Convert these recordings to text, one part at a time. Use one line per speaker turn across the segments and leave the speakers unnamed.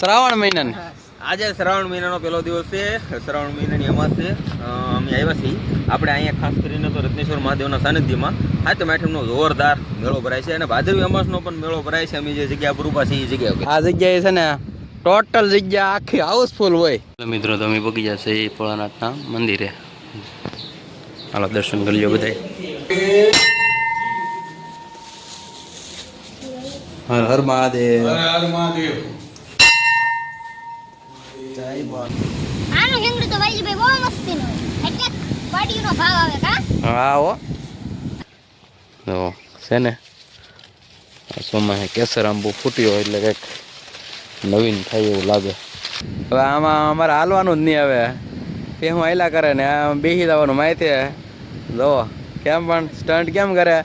શ્રાવણ મહિનાની
આજે શ્રાવણ મહિનાનો પહેલો દિવસ છે. શ્રાવણ મહિનાની અમાસ છે. અમે આવ્યા છીએ આપણે અહીંયા ખાસ કરીને તો રત્નેશ્વર મહાદેવના સાનિધ્યમાં સાતમ આઠમનો જોરદાર મેળો ભરાય છે અને ભાદરવી અમાસનો પણ મેળો ભરાય છે. અમે જે જગ્યા પર ઊભા છીએ એ જગ્યા
આ જગ્યાએ છે ને ટોટલ જગ્યા આખી હાઉસફુલ હોય. મિત્રો તમે પગી જશે એ ભોળાનાથના મંદિરે. હાલો દર્શન કરી લો બધા. હર હર મહાદેવ.
હર હર મહાદેવ.
આનો હેંગડો તો વાલીભાઈ બહુ મસ્તીનો એટલે પાડીનો ભાવ આવે કા.
હા હો તો છે ને સોમાં કેસર આંબો ફૂટ્યો એટલે કંઈક નવીન થાય એવું લાગે. હવે આમાં અમારે હાલવાનું જ નહીં. હવે હું હાલ્યા કરે ને આમ બેસી જવાનું માહિતી જો કેમ પણ સ્ટન્ટ કેમ કરે.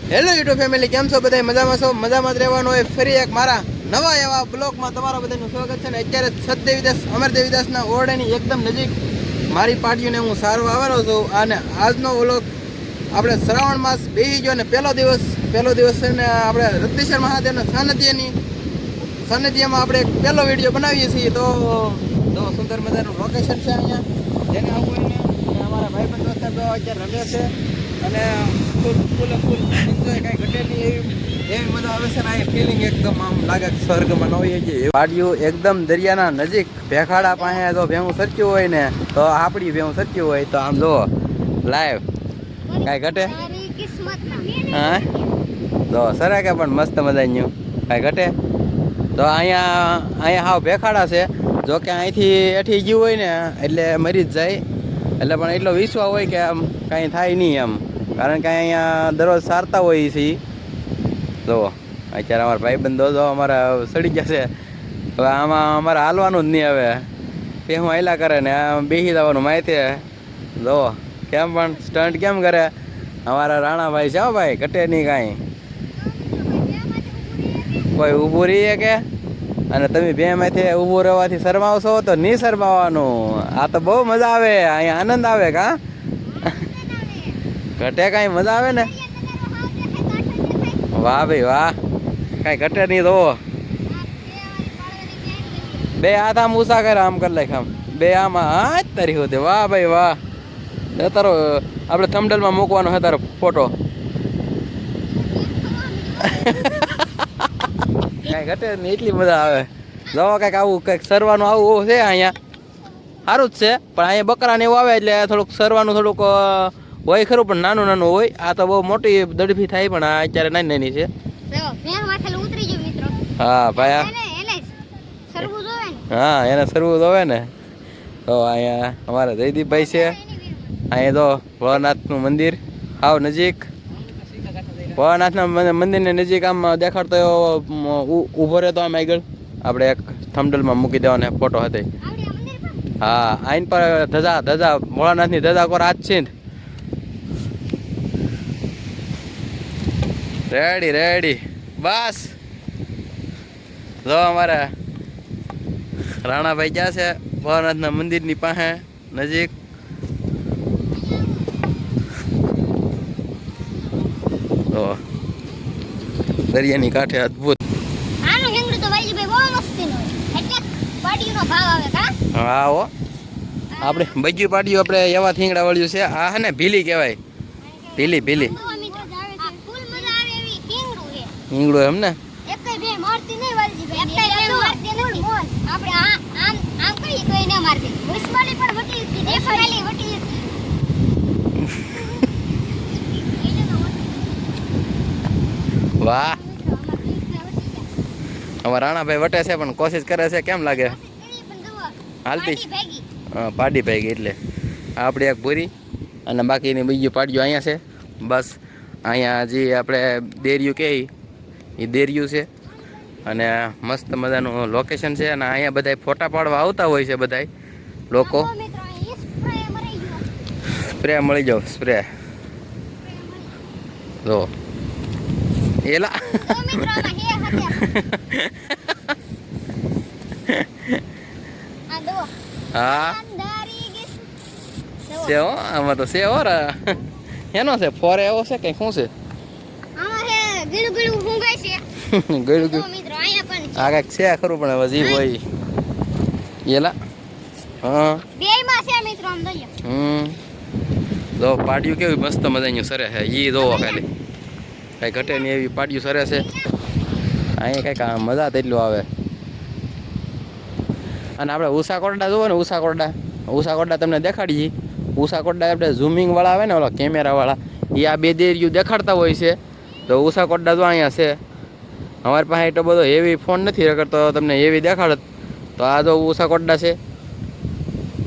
હેલો યુટ્યુબ ફેમિલી, કેમ છો બધા? મજામાં છો? મજામાં જ રહેવાનું હોય. ફરી એક મારા નવા એવા બ્લોગમાં તમારા બધાનું સ્વાગત છે ને. અત્યારે સતદેવીદાસ અમરદેવીદાસના ઓરડાની એકદમ નજીક મારી પાર્ટીઓને હું સારવા આવેલો છું. અને આજનો વ્લોગ આપણે શ્રાવણ માસ બેસી ગયો ને પહેલો દિવસ છે ને આપણે રત્નેશ્વર મહાદેવના સાનિધ્યમાં આપણે પહેલો વિડીયો બનાવીએ છીએ. તો સુંદર મજાનું લોકેશન છે અહીંયા, જેને આવું હોય ને અમારા ભાઈબંધ દોસ્તાર અત્યારે રમે છે અને ફૂલ એન્જોય કાંઈ ઘટે નહીં એવી મજા આવે છે ને. આ ફિલિંગ એકદમ આમ લાગે સ્વર્ગમાં ન હોય. પાડીઓ એકદમ દરિયાના નજીક ભેખાડા પાસે જો ભેહું સરક્યું હોય ને તો આપણી ભેહું સરક્યું હોય તો આમ જુઓ લાઈવ કાંઈ ઘટે. હા તો સરાકે પણ મસ્ત મજાનું કાંઈ ઘટે. તો અહીંયા હાવ ભેખાડા છે. જો કે અહીંથી એઠી ગયું હોય ને એટલે મરી જ જાય. એટલે પણ એટલો વિશ્વાસ હોય કે આમ કાંઈ થાય નહીં એમ, કારણ કે અહીંયા દરરોજ સારતા હોય છે. જો અત્યારે અમારા ભાઈબંધો જો અમારા સડી ગયા છે. હવે આમાં અમારે હાલવાનું જ નહીં. હવે હું હાલ્યા કરે ને આમ બેસી જવાનું માહિતી જો કેમ પણ સ્ટન્ટ કેમ કરે અમારા રાણાભાઈ છે. ભાઈ ઘટે નહીં કાંઈ. કોઈ ઊભું રહીએ કે અને તમે બે માંથી ઊભું રહેવાથી શરમાવશો તો નહીં શરમાવાનું. આ તો બહુ મજા આવે, અહીંયા આનંદ આવે. કા ઘટે કાંઈ મજા આવે ને. વાહ ભાઈ વાહ, કાંઈ ઘટે નહીં. તો બે હાથ આમ ઊંચા કરે આમ કરી લાખ આમ બે આમાં હા જ તારી હોતે. વાહ ભાઈ વાહ. તારો આપણે થંબનેલમાં મૂકવાનો છે તારો ફોટો. કાંઈ ઘટે નહીં, એટલી મજા આવે. જવા કાંઈક આવું કંઈક સરવાનું આવું છે અહીંયા. સારું જ છે પણ અહીંયા બકરાને એવું આવે એટલે થોડુંક સરવાનું થોડુંક હોય ખરું, પણ નાનું નાનું હોય. આ તો બહુ મોટી દડફી થાય પણ આ અત્યારે નાની નાની છે. હા ભાઈ હા એને સરવું જોવે ને. તો અહીંયા અમારા જયદીપભાઈ છે. અહીંયા તો ભોળાનાથનું મંદિર આવ નજીક. ભોળાનાથના મંદિરની નજીક આમ દેખાડતો એવો ઊભો રહેતો આમ આગળ આપણે એક થંબનેલમાં મૂકી દેવાનો ફોટો હતો. હા આઈન પર ધજા ભોળાનાથની ધજા કોર આજ છે. રેડી બસ જો અમારા રાણાભાઈ ક્યાં છે ભોળાનાથના મંદિરની પાસે નજીક. તો દરિયાની કાંઠે અદ્ભુત.
આનો હેંગડો તો વાલીભાઈ બહુ મસ્તીનો એટલે પાડીનો ભાવ આવે કા.
હા હો આપણે બજ્યું પાડ્યું આપણે એવા થીંગડા વાળ્યું છે. આ હે ને ભીલી કહેવાય. ભીલી હિંગડું એમ ને.
એકેય બે મારતી નહીં વાલીભાઈ. એકેય મારતી નહીં. આપણે આમ કરી તો એને મારતી. ઉસ્માલી પણ વટી હતી. દેખાડેલી વટી હતી.
વાહ અમારા રાણાભાઈ વટે છે પણ કોશિશ કરે છે. કેમ લાગે હાલતી? હા પાડી ભાઈ એટલે આપણે એક ભૂરી અને બાકીની બીજું પાડ્યું અહીંયા છે. બસ અહીંયા જે આપણે દેરિયું કહે એ દેરિયું છે અને મસ્ત મજાનું લોકેશન છે. અને અહીંયા બધા ફોટા પાડવા આવતા હોય છે બધા લોકો. સ્પ્રે મળી જાવ સ્પ્રે જો એલા હા સેવો આમાં તો સેવો એનો છે ફોરે એવો છે કઈ શું છે?
ગળું ગળું હુંગાય છે.
ગળું ગળું
મિત્રો અહીંયા પણ
આ કાંઈક છે ખરું પણ હવે જીવ હોય એલા હા
બેયમાં છે મિત્રો આમ જોઈએ.
જો પાડ્યું કેવી મસ્ત મજાની સરે છે ઈ જોવો ખાલી કઈ ઘટે નહીં એવી પાડ્યું સરે છે અહીંયા કઈક મજા તેટલું આવે. અને આપણે ઉષા કોરડા જોવો ને ઉષા કોરડા તમને દેખાડીએ. ઉષા કોરડા આપણે ઝૂમિંગ વાળા આવે ને ઓલો કેમેરા વાળા એ આ બે દેરિયું દેખાડતા હોય છે. તો ઉષા કોરડા જો અહીંયા છે. અમારી પાસે એટલો બધો હેવી ફોન નથી કરતો તમને હેવી દેખાડત. તો આ જો ઉષા કોરડા છે.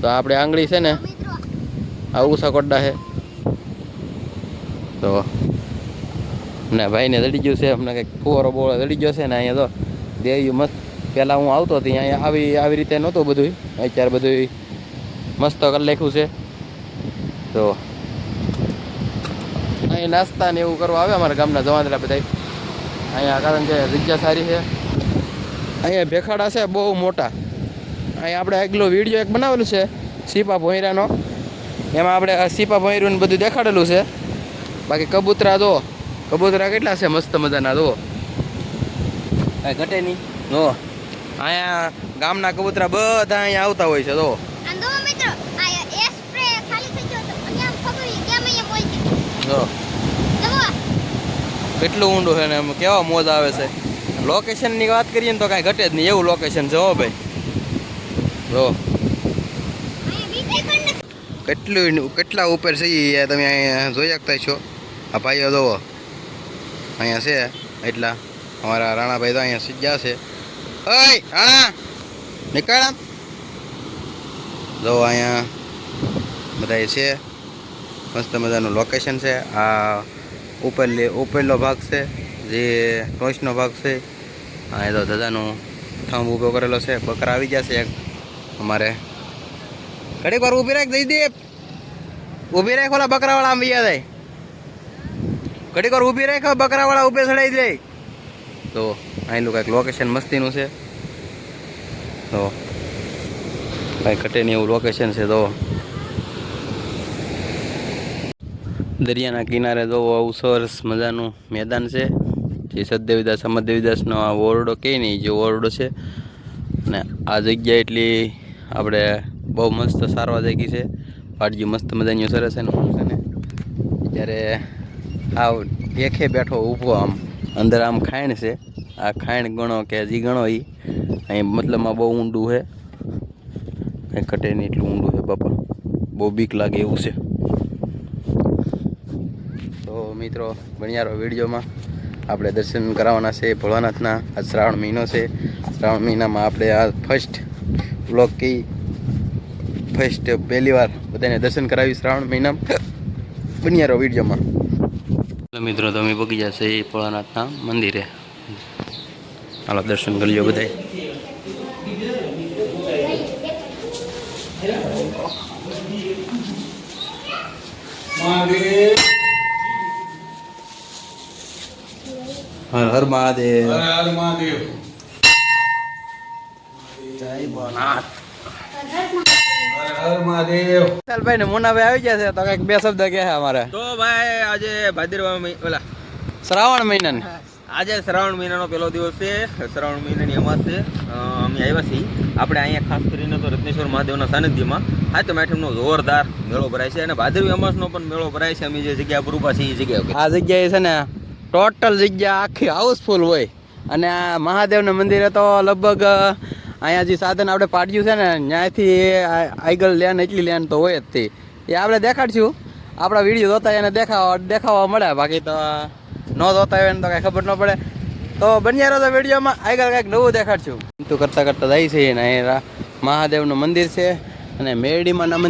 તો આપણે આંગળી છે ને
મિત્રો
આ ઉષા કોરડા છે. તો ને ભાઈને જડી ગયું છે અમને કંઈક ફુવારો બોળો જડી ગયો છે ને અહીંયા તો દેરિયું મસ્ત. પહેલાં હું આવતો હતી અહીંયા આવી રીતે નહોતું બધું. અત્યારે બધું મસ્ત કરી લખ્યું છે. તો અહીં નાસ્તા ને એવું કરવા આવે અમારા ગામના જવાનરા બધા અહીંયા કારણ કે જગ્યા સારી છે. અહીંયા ભેખાડા છે બહુ મોટા. અહીંયા આપણે આગલો વિડીયો એક બનાવેલું છે સીપા ભોંયરાનો. એમાં આપણે સીપા ભોંયરું ને બધું દેખાડેલું છે. બાકી કબૂતરા જો કબૂતરા કેટલા છે મસ્ત મજાના જો કાંઈ ઘટે નહીં. જો અહીંયા ગામના કબૂતરા બધા અહીંયા આવતા હોય છે. જો
આમ જો મિત્રો આ એ સ્પ્રે ખાલી થઈ ગયો તો મને આમ ખબર છે કેમ અહીંયા બોલ છે.
જો
જુઓ
કેટલું ઊંડું છે ને એમ કેવા મોજ આવે છે. લોકેશનની વાત કરીએ ને તો કાંઈ ઘટે જ નહીં એવું લોકેશન છે હો ભાઈ. જો
અહીંયા બીજે પણ
કેટલા ઉપર છે એ તમે અહીંયા જોઈ શકતા છો. આ ભાઈઓ જોવો અહીંયા છે એટલા અમારા રાણાભાઈ તો અહીંયા સીધા છે. ઓય રાણા નીકળ. જો અહીંયા બધા છે મસ્ત મજાનું લોકેશન છે. આ ઉપરનો ભાગ છે જે ટોચનો ભાગ છે. અહીંયા તો દાદાનું થંભ ઊભો કરેલો છે. બકરા આવી જશે એક અમારે ઘડીક વાર ઊભી રાખ જયદીપ ઊભી રાખ ઓલા બકરાવાળા આમ ગયા જાય. ઘડીક વાર ઊભી રાખ બકરાવાળા ઊભે ચડાઈ જાય. તો અહીંનું કાંઈક લોકેશન મસ્તીનું છે. તો કાંઈ ઘટે નહીં એવું લોકેશન છે. તો દરિયાના કિનારે જોવો આવું સરસ મજાનું મેદાન છે. જે સદદેવીદાસ અમરદેવીદાસનો આ ઓરડો કહે નહીં જે ઓરડો છે. અને આ જગ્યા એટલી આપણે બહુ મસ્ત સારવા જગી છે. પાડજી મસ્ત મજાની સરસ છે ને હું છે ને જ્યારે આવ એકે બેઠો ઊભો આમ અંદર આમ ખાઈણ છે. આ ખાઈણ ગણો કે હજી ગણો એ અહીં મતલબમાં બહુ ઊંડું છે. કંઈ ઘટે નહીં એટલું ઊંડું છે બાપા. બહુ બીક લાગે એવું છે. તો મિત્રો બન્યા વિડીયોમાં આપણે દર્શન કરાવવાના છે ભોળાનાથના. આ શ્રાવણ મહિનો છે. શ્રાવણ મહિનામાં આપણે આ ફર્સ્ટ વ્લોગ પહેલી વાર બધાને દર્શન કરાવી શ્રાવણ મહિનામાં. બન્યા વિડીયોમાં મિત્રો તમે પગી જશે એ ભોળાનાથના મંદિરે. હાલો દર્શન કરી લો બધા. હર હર મહાદેવ.
હર હર મહાદેવ.
જય ભોળાનાથ.
હર હર મહાદેવ.
ભાઈ ને મુનાભાઈ આવી ગયા છે તો કઈક બે શબ્દ કહે અમારે.
તો ભાઈ આજે ભાદરવા ઓલા
શ્રાવણ મહિનાની
આજે શ્રાવણ મહિનાનો પહેલો દિવસ છે. શ્રાવણ મહિનાની અમાસ છે. અમે આવ્યા છીએ આપણે અહીંયા ખાસ કરીને તો રત્નેશ્વર મહાદેવના સાનિધ્યમાં સાતમ આઠમનો જોરદાર મેળો ભરાય છે. અને ભાદરવી અમાસનો પણ મેળો ભરાય છે. અમે જે જગ્યા પર ઊભા છીએ એ જગ્યા
આ જગ્યાએ છે ને ટોટલ જગ્યા આખી હાઉસફુલ હોય. અને આ મહાદેવના મંદિરે તો લગભગ અહીંયા જે સાધન આપણે પાડ્યું છે ને ત્યાંથી આગળ લેન એટલી લેન તો હોય જ તે એ આપણે દેખાડશું. આપણા વિડીયો જોતા એને દેખાવા મળે. બાકી તો ન જોતા હોય ને તો કાંઈ ખબર ન પડે. તો બન્યા રહો તો વિડીયોમાં આગળ કાંઈક નવું દેખાડશું. તો કરતાં જાય છે ને અહીંયા મહાદેવનું મંદિર છે. અને મેરડીમાના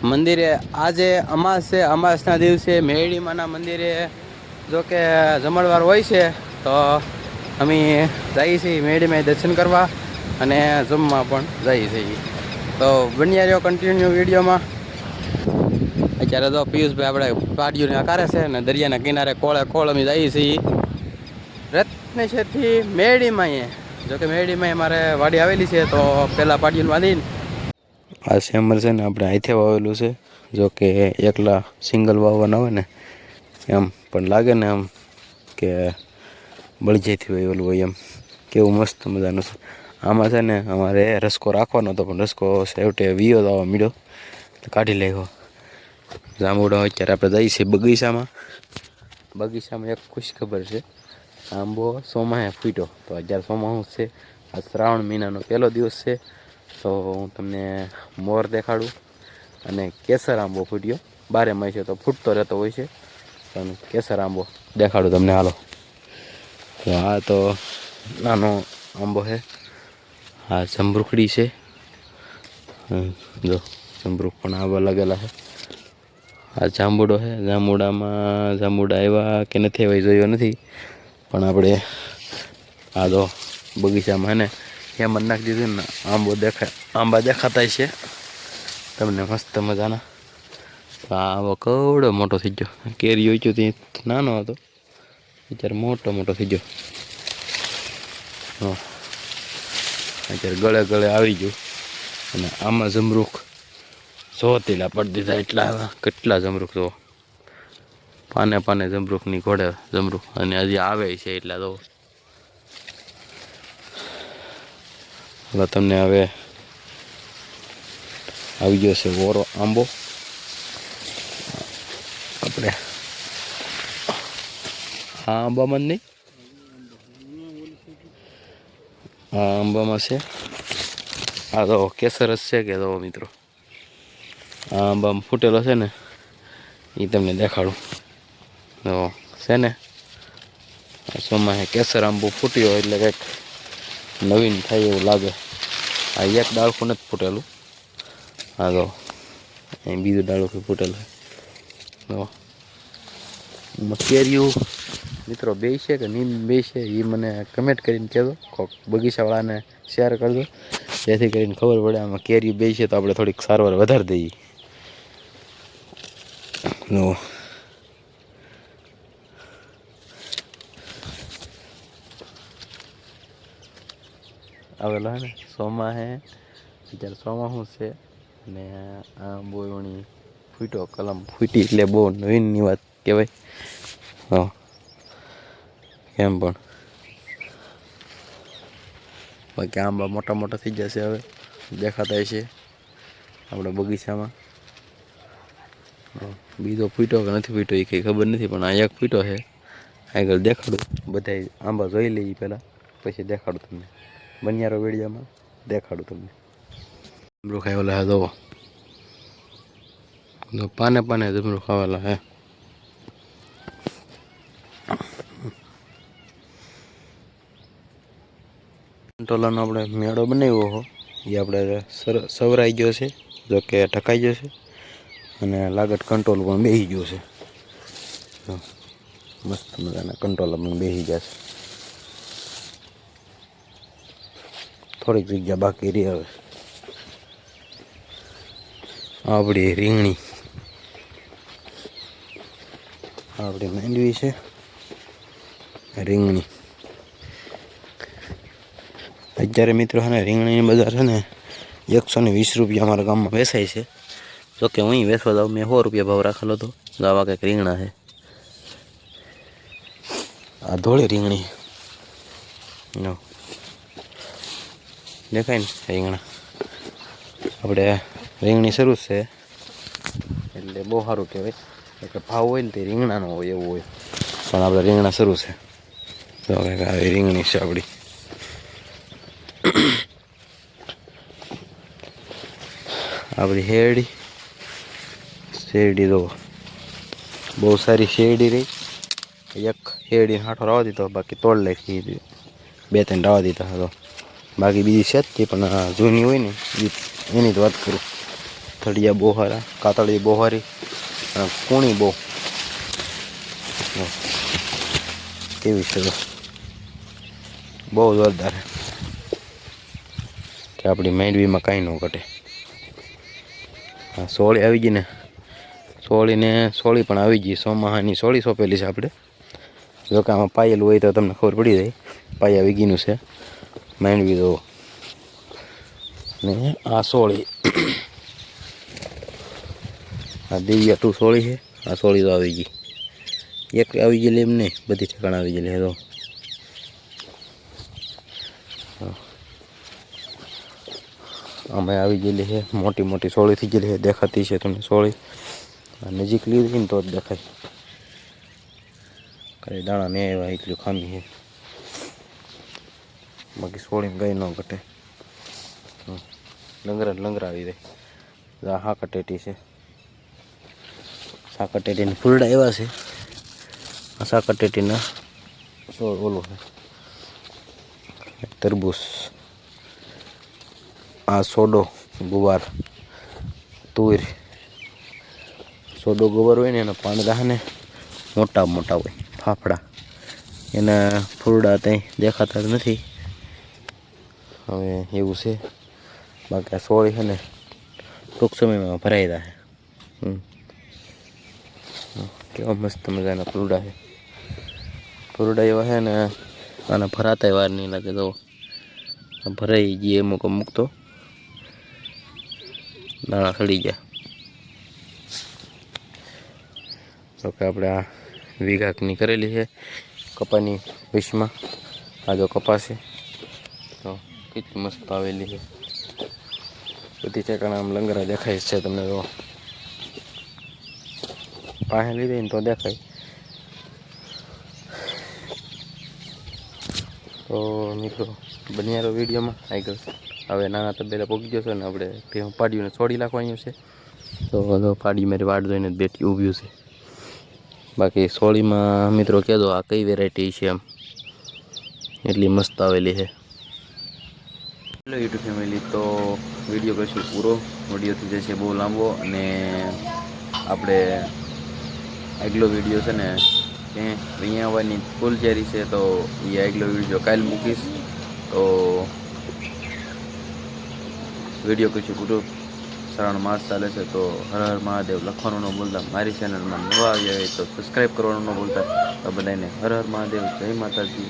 મંદિરે આજે અમાસ છે. અમાસના દિવસે મેરડીમાના મંદિરે જો કે જમણવાર હોય છે. તો અમે જઈએ છીએ મેરડીમાં દર્શન કરવા અને જમવા પણ જઈએ છીએ. તો બન્યા રહ્યો કન્ટિન્યુ વિડીયોમાં. અત્યારે તો પિયુષભાઈ આપણે પાડીઓને આકારે છે ને દરિયાના કિનારે કોળ અમે જઈએ છીએ રત્નેશ્વરથી મેરડીમાં. જોકે મેરડીમાં મારે વાડી આવેલી છે તો પહેલાં પાડીઓને બાંધીને આ સેમર છે ને આપણે અહીંથી વાવેલું છે. જો કે એકલા સિંગલ વાવવાના હોય ને એમ પણ લાગે ને એમ કે બળી જતી હોય ઓલું હોય એમ
કેવું મસ્ત મજાનું છે. આમાં છે ને અમારે રસકો રાખવાનો હતો પણ રસકો છેવટે વિયો આવવા મળ્યો એટલે કાઢી લેવો. જાંબુડો અત્યારે આપણે જઈએ છીએ બગીચામાં એક ખુશ ખબર છે. આંબો સોમાહે ફૂટ્યો તો અત્યારે સોમાહું છે. આ શ્રાવણ મહિનાનો પહેલો દિવસ છે. તો હું તમને મોર દેખાડું અને કેસર આંબો ફૂટ્યો. 12 માસે તો ફૂટતો રહેતો હોય છે પણ કેસર આંબો દેખાડું તમને. હાલો, તો આ તો નાનો આંબો છે. આ જમરૂખડી છે. જો જમરૂખ પણ આંબા લાગેલા છે. આ જાંબુડો છે. જાંબુડા આવ્યા કે નથી આવ્યા જોયો નથી પણ આપણે આ તો બગીચામાં ને હેમન નાખી દીધું ને આંબા દેખાતા છે તમને મસ્ત મજાના. આંબો કવડો મોટો થઈ ગયો. કેરી હોય ત્યાં નાનો હતો અત્યારે મોટો થઈ ગયો. અત્યારે ગળે આવી ગયું અને આમાં જમરૂખ સોતીલા પડી દીધા. એટલા કેટલા જમરૂખ જો પાને જમરૂખની ઘોડે જમરૂખ અને હજી આવે છે એટલા તો. એટલે તમને હવે આવી ગયો છે ઓરો આંબો. આપણે આ આંબામાં જ નહીં, આ આંબામાં છે. આ તો કેસર જ છે કે તો મિત્રો આ આંબામાં ફૂટેલો છે ને એ તમને દેખાડું. તો છે ને સોમાહે કેસર આંબો ફૂટ્યો એટલે કંઈક નવીન થાય એવું લાગે. આ એક ડાળખું નથી ફૂટેલું. હા તો અહીં બીજું ડાળખું ફૂટેલું. તો કેરીયું મિત્રો બે છે કે નીમ બે છે એ મને કમેન્ટ કરીને કહેજો. કોઈક બગીચાવાળાને શેર કરજો જેથી કરીને ખબર પડે આમાં કેરી બે છે તો આપણે થોડીક સારવાર વધારી દઈએ. તો આવેલો હે ને સોમાહે અત્યારે સોમાહું છે અને આ બોયવણી ફૂટ્યો કલમ ફૂટી એટલે બહુ નવીનની વાત કહેવાય. હા કેમ પણ બાકી આંબા મોટા થઈ જશે હવે દેખાતા છે આપણા બગીચામાં. બીજો ફૂટ્યો કે નથી ફૂટ્યો એ કંઈ ખબર નથી પણ આ એક ફૂટ્યો છે. આગળ દેખાડું બધા આંબા જોઈ લઈએ પહેલાં પછી દેખાડું તમને. બનિયારો વેડિયામાં દેખાડું તમને. જમરૂખ આવેલા હે જોવો. પાને જમરૂખ આવેલા હે. કંટોલાનો આપણે મેળો બનાવ્યો હો એ આપણે સવરાઈ ગયો છે. જોકે ઢકાઈ ગયો છે અને લાગત કંટ્રોલ પણ બેસી ગયો છે. મસ્ત મજાના કંટ્રોલ પણ બેસી ગયા છે. થોડીક જગ્યા બાકી રહી હવે. આપણી રીંગણી આપણી માંડવી છે. રીંગણી અત્યારે મિત્રો છે ને રીંગણીની બજાર છે ને 120 રૂપિયા અમારા ગામમાં વેચાય છે. જોકે હું વેચવા જાઉં મેં 100 રૂપિયા ભાવ રાખેલો હતો. આવા કંઈક રીંગણા છે. આ ધોળી રીંગણી દેખાય ને રીંગણા. આપણે રીંગણી શરૂ છે એટલે બહુ સારું કહેવાય. એટલે ભાવ હોય ને તે રીંગણાનો હોય એવું હોય પણ આપણે રીંગણા શરૂ છે. તો કંઈક આવી રીંગણી છે આપણી. આપણી શેરડી તો બહુ સારી શેરડી રહી. એક શેરડીને હાંઠો રાવા દીધો બાકી તોડ નાખી 2-3 રાવા દીધા હતો. બાકી બીજી છે જ તે પણ જૂની હોય ને એની જ વાત કરું. થળિયા બહુ સારા, કાતળી બહુ સારી અને કૂણી બહુ કેવી છે બહુ જોરદાર કે આપણી માંડવીમાં કાંઈ ન ઘટે. સોળી આવી ગઈ ને સોળી પણ આવી ગઈ. સોમાહાની સોળી સોંપેલી છે આપણે. જોકે આમાં પાયેલું હોય તો તમને ખબર પડી જાય. પાયા આવી ગઈનું છે માંડવી તો. ને આ સોળી આ દિવ્યા 2 સોળી છે. આ સોળી તો આવી ગઈ. એક આવી ગયેલી એમ નહીં બધી ઠેકાણા આવી ગયેલી. તો અમે આવી ગયેલી છે, મોટી મોટી સોળી થઈ ગયેલી છે, દેખાતી છે તમને સોળી. નજીક લીધી ને તો જ દેખાય, ખાલી દાણા ને આવ્યા એટલું ખામી છે, બાકી સોળી ગઈ ન ઘટે. લંગરા આવી જાય. આ સાકરટેટી છે, સાકરટેટીને ફૂલડા એવા છે. આ સાકરટેટીના સોળ ઓલું છે તરબૂચ. આ સોડો ગુવાર તુર. સોડો ગુવાર હોય ને એના પાંદડા ને મોટા મોટા હોય ફાફડા, એના ફૂલડા ત્યાં દેખાતા જ નથી. હવે એવું છે, બાકી આ સોળી છે ને ટૂંક સમયમાં ભરાઈ જાય. કેવા મસ્ત મજાના ફૂલડા છે. ફૂલડા એવા છે ને આના ભરાતા વાર નહીં લાગે. તો ભરાઈ ગઈ અમુક તો દાણા સડી ગયા. તો કે આપણે આ વીઘાકની કરેલી છે કપાની વિશમાં. આ જો કપાસ છે તો કેટલી મસ્ત આવેલી છે. બધી ઠેકાણા આમ લંગરા દેખાય છે તમને. તો પાસે લીધી ને તો દેખાય. તો મિત્રો બન્યા રહો વિડીયોમાં. આગળ હવે નાના તબેલા પોગી જશે ને આપણે પાડીઓને છોડી નાખવાનું છે. તો પાડી મારી વાટ જોઈને બેઠી ઊભ્યું છે. બાકી સોળીમાં મિત્રો કહેજો આ કઈ વેરાયટી છે, એમ એટલી મસ્ત આવેલી છે. હેલો યુટ્યુબ ફેમિલી, તો વિડીયો કરશું પૂરો. વિડીયો થઈ જશે બહુ લાંબો, અને આપણે આગલો વિડીયો છે ને અહીંયા આવવાની ફૂલ તૈયારી છે. તો એ આગલો વિડીયો કાલે મૂકીશ. તો વિડીયો કરશું પૂરો. શ્રાવણ માસ ચાલે છે, તો હર હર મહાદેવ લખવાનું ન ભૂલતા. મારી ચેનલમાં નવા આવ્યા હોય તો સબસ્ક્રાઈબ કરવાનું ન ભૂલતા. તો બધાને હર હર મહાદેવ, જય માતાજી.